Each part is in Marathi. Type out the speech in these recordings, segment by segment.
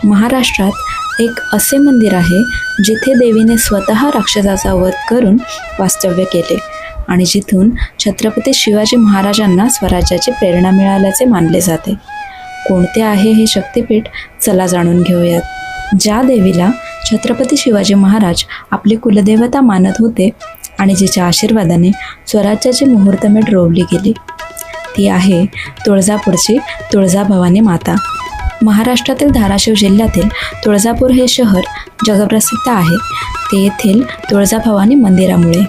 महाराष्ट्रात एक असे मंदिर आहे जिथे देवीने स्वतः राक्षसाचा वध करून वास्तव्य केले आणि जिथून छत्रपती शिवाजी महाराजांना स्वराज्याची प्रेरणा मिळाल्याचे मानले जाते. कोणते आहे हे शक्तिपीठ? चला जाणून घेऊयात. ज्या देवीला छत्रपती शिवाजी महाराज आपली कुलदेवता मानत होते आणि जिच्या आशीर्वादाने स्वराज्याची मुहूर्तमेढ रोवली गेली, ती आहे तुळजापूरची तुळजाभवानी माता. महाराष्ट्रातील धाराशिव जिल्ह्यातील तुळजापूर हे शहर जगप्रसिद्ध आहे, ते येथील तुळजाभवानी मंदिरामुळे.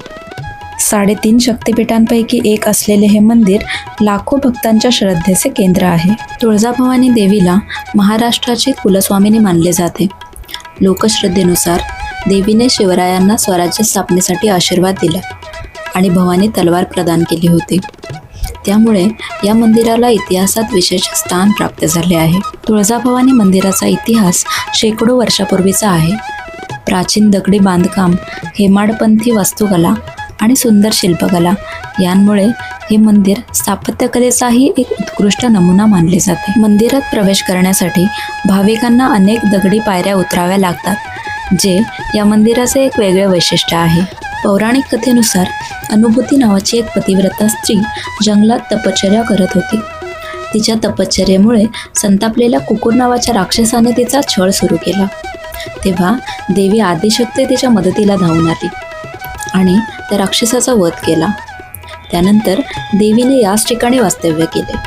3.5 शक्तिपीठांपैकी एक असलेले हे मंदिर लाखो भक्तांच्या श्रद्धेचे केंद्र आहे. तुळजाभवानी देवीला महाराष्ट्राची कुलस्वामिनी मानले जाते. लोकश्रद्धेनुसार देवीने शिवरायांना स्वराज्य स्थापनेसाठी आशीर्वाद दिला आणि भवानी तलवार प्रदान केली होती. त्यामुळे या मंदिराला इतिहासात विशेष स्थान प्राप्त झाले आहे. तुळजाभवानी मंदिराचा इतिहास शेकडो वर्षापूर्वीचा आहे. प्राचीन दगडी बांधकाम, हेमाडपंथी वास्तुकला आणि सुंदर शिल्पकला यांमुळे हे मंदिर स्थापत्यकलेचाही एक उत्कृष्ट नमुना मानले जाते. मंदिरात प्रवेश करण्यासाठी भाविकांना अनेक दगडी पायऱ्या उतराव्या लागतात, जे या मंदिराचे एक वेगळे वैशिष्ट्य आहे. पौराणिक कथेनुसार अनुभूती नावाची एक पतिव्रता स्त्री जंगलात तपश्चर्या करत होती. तिच्या तपश्चर्येमुळे संतापलेल्या कुकुर नावाच्या राक्षसाने तिचा छळ सुरू केला. तेव्हा देवी आदिशक्ती तिच्या मदतीला धावून आली आणि त्या राक्षसाचा वध केला. त्यानंतर देवीने याच ठिकाणी वास्तव्य केले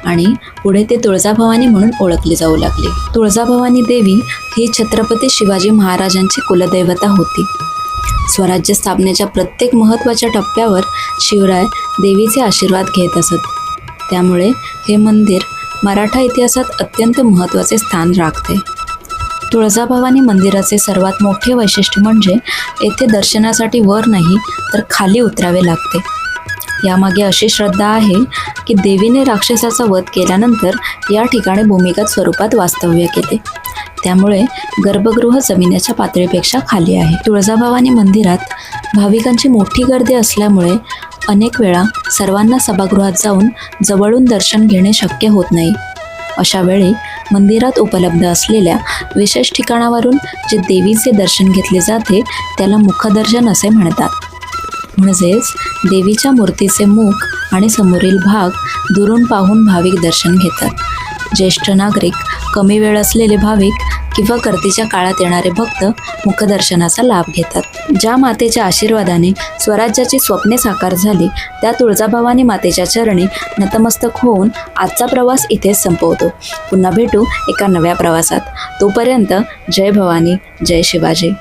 आणि पुढे ते तुळजाभवानी म्हणून ओळखली जाऊ लागली. तुळजाभवानी देवी ही छत्रपती शिवाजी महाराजांची कुलदैवता होती. स्वराज्य स्थापनेच्या प्रत्येक महत्त्वाच्या टप्प्यावर शिवराय देवीचे आशीर्वाद घेत असत. त्यामुळे हे मंदिर मराठा इतिहासात अत्यंत महत्त्वाचे स्थान राखते. तुळजाभवानी मंदिराचे सर्वात मोठे वैशिष्ट्य म्हणजे येथे दर्शनासाठी वर नाही तर खाली उतरावे लागते. यामागे अशी श्रद्धा आहे की देवीने राक्षसाचा वध केल्यानंतर या ठिकाणी भूमिगत स्वरूपात वास्तव्य केले. त्यामुळे गर्भगृह जमिनीच्या पातळीपेक्षा खाली आहे. तुळजाभवानी मंदिरात भाविकांची मोठी गर्दी असल्यामुळे अनेक वेळा सर्वांना सभागृहात जाऊन जवळून दर्शन घेणे शक्य होत नाही. अशा वेळी मंदिरात उपलब्ध असलेल्या विशेष ठिकाणावरून जे देवीचे दर्शन घेतले जाते त्याला मुखदर्शन असे म्हणतात. म्हणजेच देवीच्या मूर्तीचे मुख आणि समोरील भाग दुरून पाहून भाविक दर्शन घेतात. ज्येष्ठ नागरिक, कमी वेळ असलेले भाविक किंवा गर्दीच्या काळात येणारे भक्त मुखदर्शनाचा लाभ घेतात. ज्या मातेच्या आशीर्वादाने स्वराज्याची स्वप्ने साकार झाली त्या तुळजाभवानी मातेच्या चरणी नतमस्तक होऊन आजचा प्रवास इथेच संपवतो. पुन्हा भेटू एका नव्या प्रवासात. तोपर्यंत जय भवानी, जय शिवाजी.